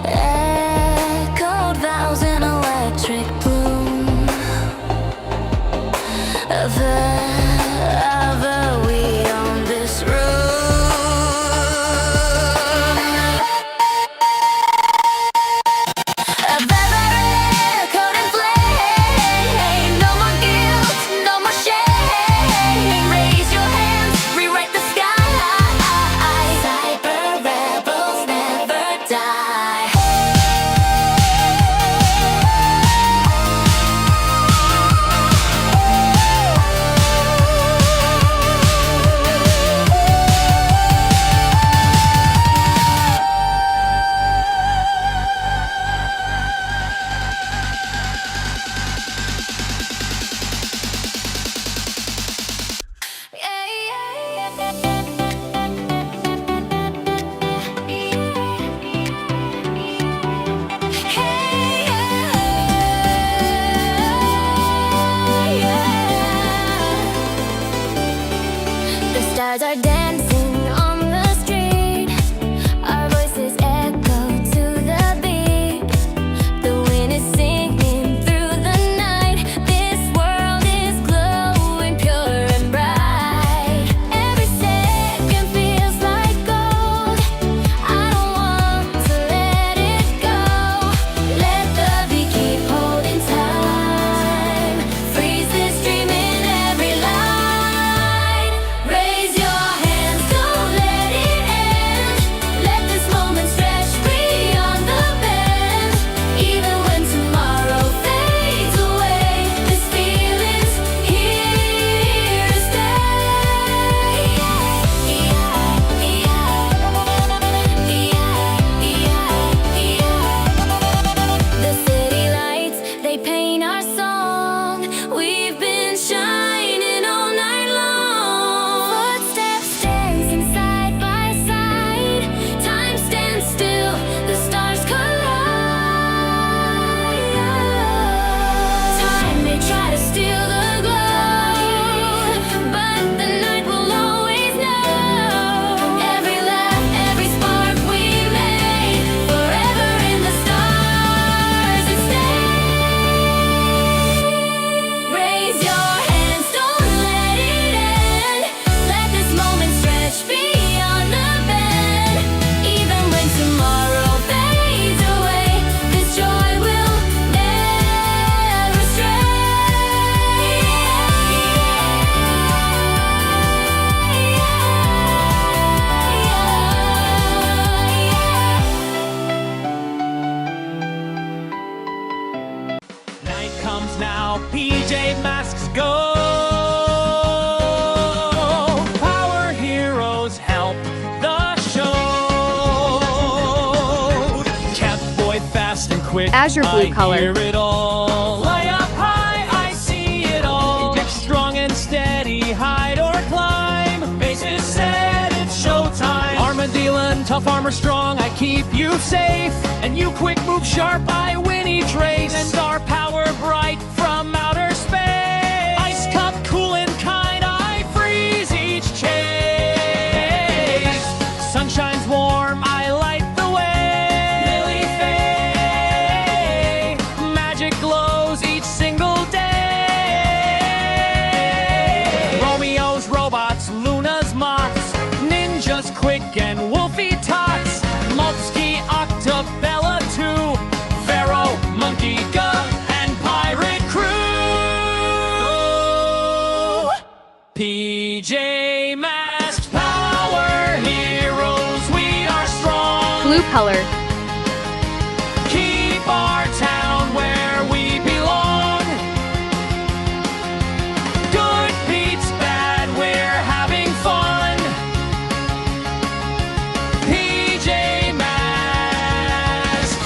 Echoed vows in electric bloom. Forever we own this room. Forever echoed in flame. No more guilt, no more shame. Raise your hands, rewrite the sky. Cyber rebels never die. The stars are dancing on the street. Our voices echo to the beat. The wind is singing through the night. This world is glowing pure and bright. Every second feels like gold. I don't want to let it go. Let the beat keep holding time. Freeze this dream in every line. Raise your hands, don't let it end. Let this moment stretch beyond the bend. Even when tomorrow fades away, this feeling's here to stay. The city lights, they paint our song. We've been shining all night long. Footsteps dancing side by side. Time stands still, the stars collide. Time may try to steal the glow, but the night will always know. Every laugh, every spark we made, forever in the stars it stays. Raise your hands, don't let it end. Let this moment stretch beyond the bend. Even when tomorrow fades away, this joy will never Night comes now, PJ Masks go. Power heroes help the show. Kept boy fast and quick. Azure blue I color. hear it all. Lie up high, I see it all. Get strong and steady, hide or climb. Faces set, it's showtime. Armadillo, tough armor strong, I keep you safe. And you quick move sharp, I win each race. And star power bright from outer space. Ice cup cool and kind, I freeze each chase. Sun shines warm, I light the way. Lily Faye, magic glows each single day. Romeo's robots, Luna's moths, ninjas quick and wolfy tots. Multsky, Octabella too, Pharaoh, Monkey, Gug, and Pirate Crew. PJ Masks, power heroes, we are strong. Blue color. Keep our town where we belong. Good beats bad, we're having fun. PJ Masks,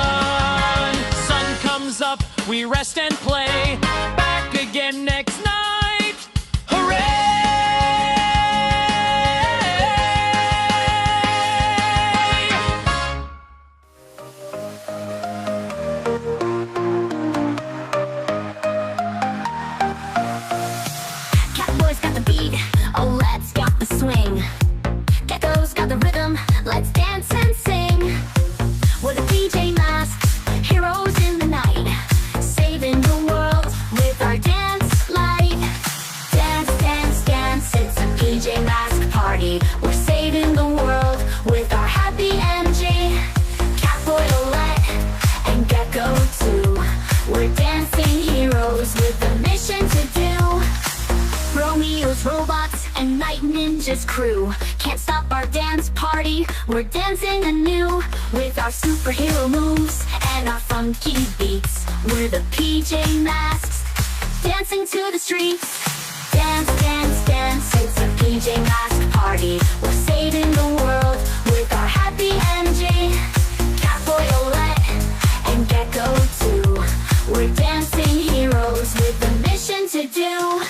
everyone. Sun comes up, we rest and play. Back again next night. Hooray! Catboy's got the beat. Oh, ninjas crew. Can't stop our dance party, we're dancing anew. With our superhero moves and our funky beats, we're the PJ Masks, dancing to the streets. Dance, dance, dance, it's a PJ Mask party. We're saving the world with our happy MJ, Catboy Olette, and Gecko too. We're dancing heroes with a mission to do.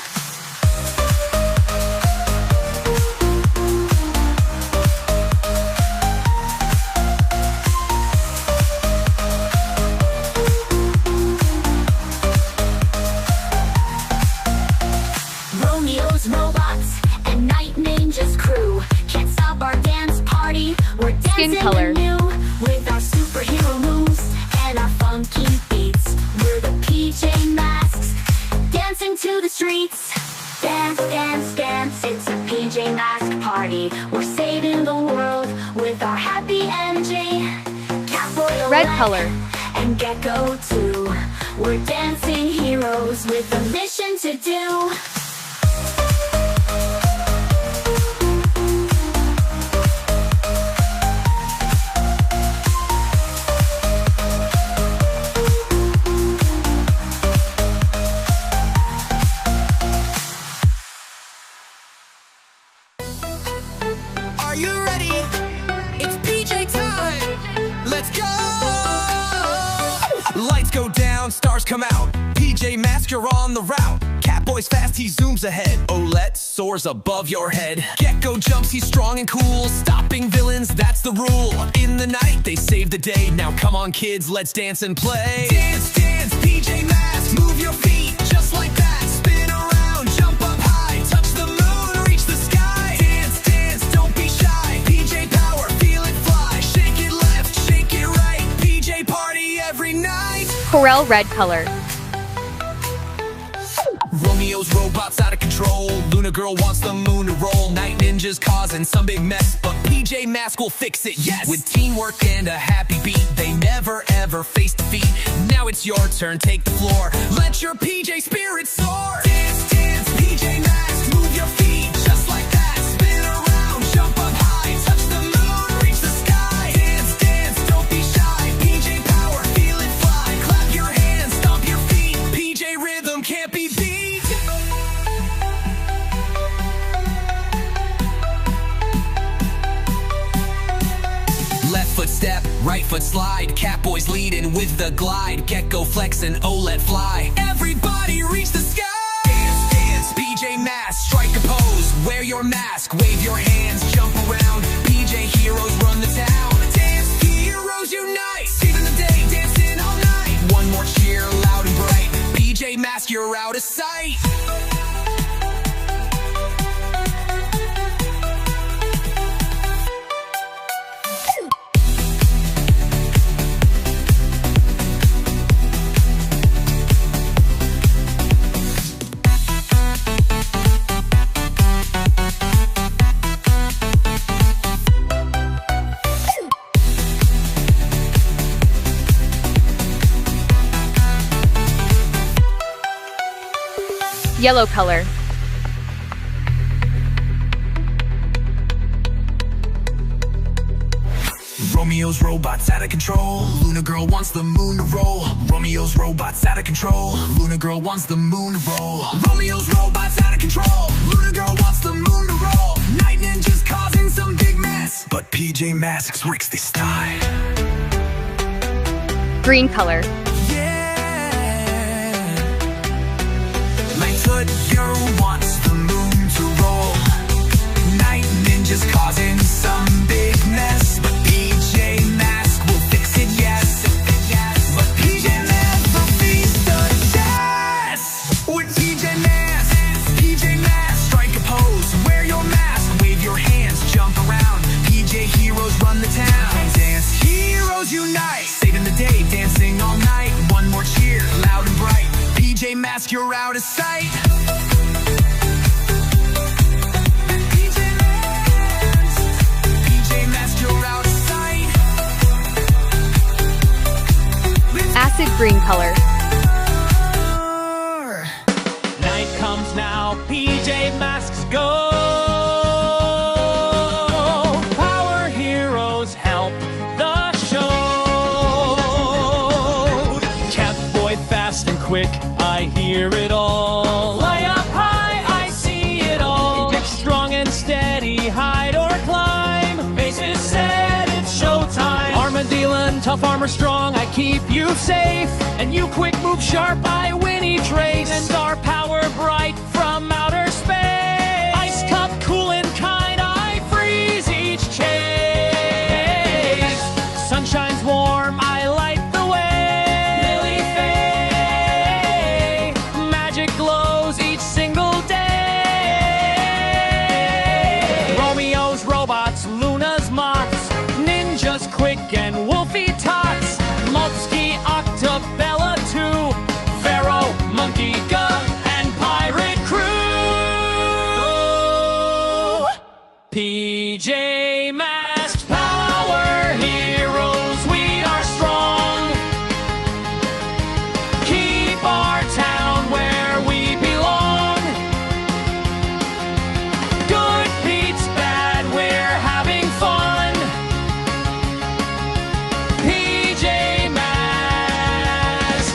Romeo's robots and Night Ninja's crew. Can't stop our dance party, we're dancing color. anew. With our superhero moves and our funky beats, we're the PJ Masks, dancing to the streets. Dance, dance, dance, it's a PJ Mask party. We're saving the world with our happy MJ, Catboy Red Olette, color. and Gecko too. We're dancing heroes with a mission to do. Are you ready? It's PJ time. Let's go. Lights go down, stars come out. PJ Mask, you're on the route. Catboy's fast, he zooms ahead. Olette soars above your head. Gecko jumps, he's strong and cool. Stopping villains, that's the rule. In the night, they save the day. Now come on, kids, let's dance and play. Dance, dance, PJ Mask, move your feet just like that. Spin around, jump up high, touch the moon, reach the sky. Dance, dance, don't be shy. PJ power, feel it fly. Shake it left, shake it right. PJ party every night. Coral red color. Romeo's robots out of control. Luna girl wants the moon to roll. Night ninjas causing some big mess, but PJ Mask will fix it, yes. With teamwork and a happy beat, they never ever face defeat. Now it's your turn, take the floor. Let your PJ spirit soar. Dance, dance, PJ Mask, move your feet just like that. Spin around, jump up high, touch the moon, reach the sky. Dance, dance, don't be shy. PJ power, feel it fly. Clap your hands, stomp your feet. PJ rhythm can't be beat. Left foot step, right foot slide. Catboy's leading with the glide. Gecko flex and Olette fly. Everybody reach the sky. Dance, dance, PJ Mask, strike a pose. Wear your mask, wave your hands, jump around. PJ heroes run the town. Dance heroes unite, saving the day, dancing all night. One more cheer, loud and bright. PJ Mask, you're out of sight. Yellow color. Romeo's robots out of control. Luna girl wants the moon to roll. Romeo's robots out of control. Luna girl wants the moon to roll. Romeo's robots out of control. Luna girl wants the moon to roll. Night ninjas causing some big mess, but PJ Masks works this time. Green color. Yeah. Light hood hero wants the moon to roll. Night ninjas causing some big mess, but PJ Mask will fix it, yes. But PJ never beats the test. With PJ Mask, strike a pose. Wear your mask, wave your hands, jump around. PJ heroes run the town. Dance heroes unite, saving the day, dancing all night. One more cheer, loud and bright. PJ Mask, you're out of sight. Acid green color. Night comes now, PJ Masks go. quick, I hear it all. Way up high, I see it all. Kick strong and steady, hide or climb. Faces set, it's showtime. Armadillo, tough armor strong, I keep you safe. And you quick move sharp, I win each race. And our power bright from outer space. Ice cup cool and kind, I freeze each chase. Sun shines warm, I light the way. Lily Faye, magic glows each single day. Romeo's robots, Luna's moths, ninjas quick and wolfy tots. Moltski, Octabella too, Pharaoh, Monkey, Gug, and Pirate Crew. PJ Masks, power heroes, we are strong. Keep our town where we belong. Good beats bad, we're having fun. PJ Masks,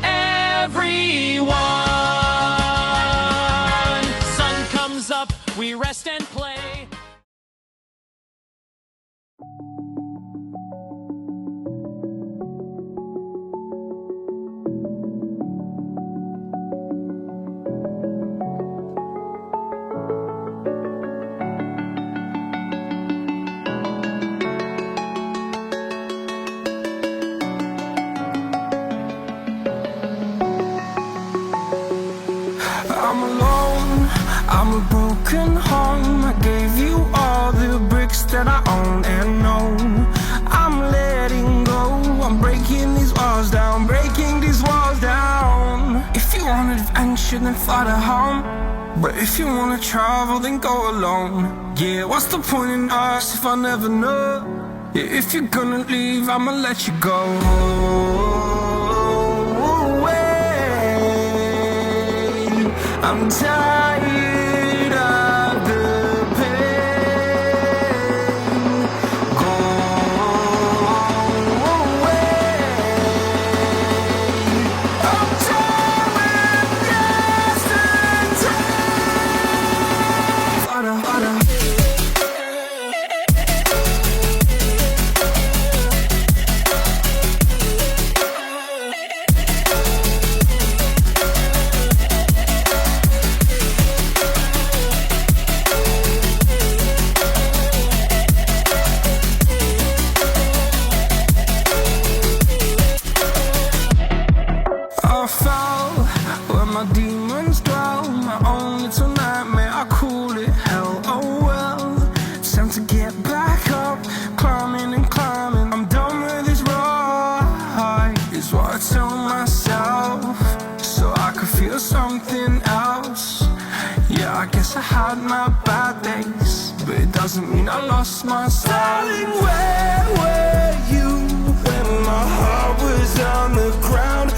everyone. Sun comes up, we rest and play. I'm alone, I'm a broken home. I gave you all the bricks that I own and know. I'm letting go, I'm breaking these walls down, breaking these walls down. If you want adventure, then fly to home. But if you wanna travel, then go alone. Yeah, what's the point in us if I never know? Yeah, if you're gonna leave, I'ma let you go. I'm tired of the pain. Go away. I'm tired with yesterday. Fada, fada. I fell where my demons dwell. My own little nightmare, I call it hell. Oh well, it's time to get back up. Climbing and climbing, I'm done with this ride, is what I tell myself, so I could feel something else. Yeah, I guess I had my bad days, but it doesn't mean I lost myself. Darling, where were you when my heart was on the ground?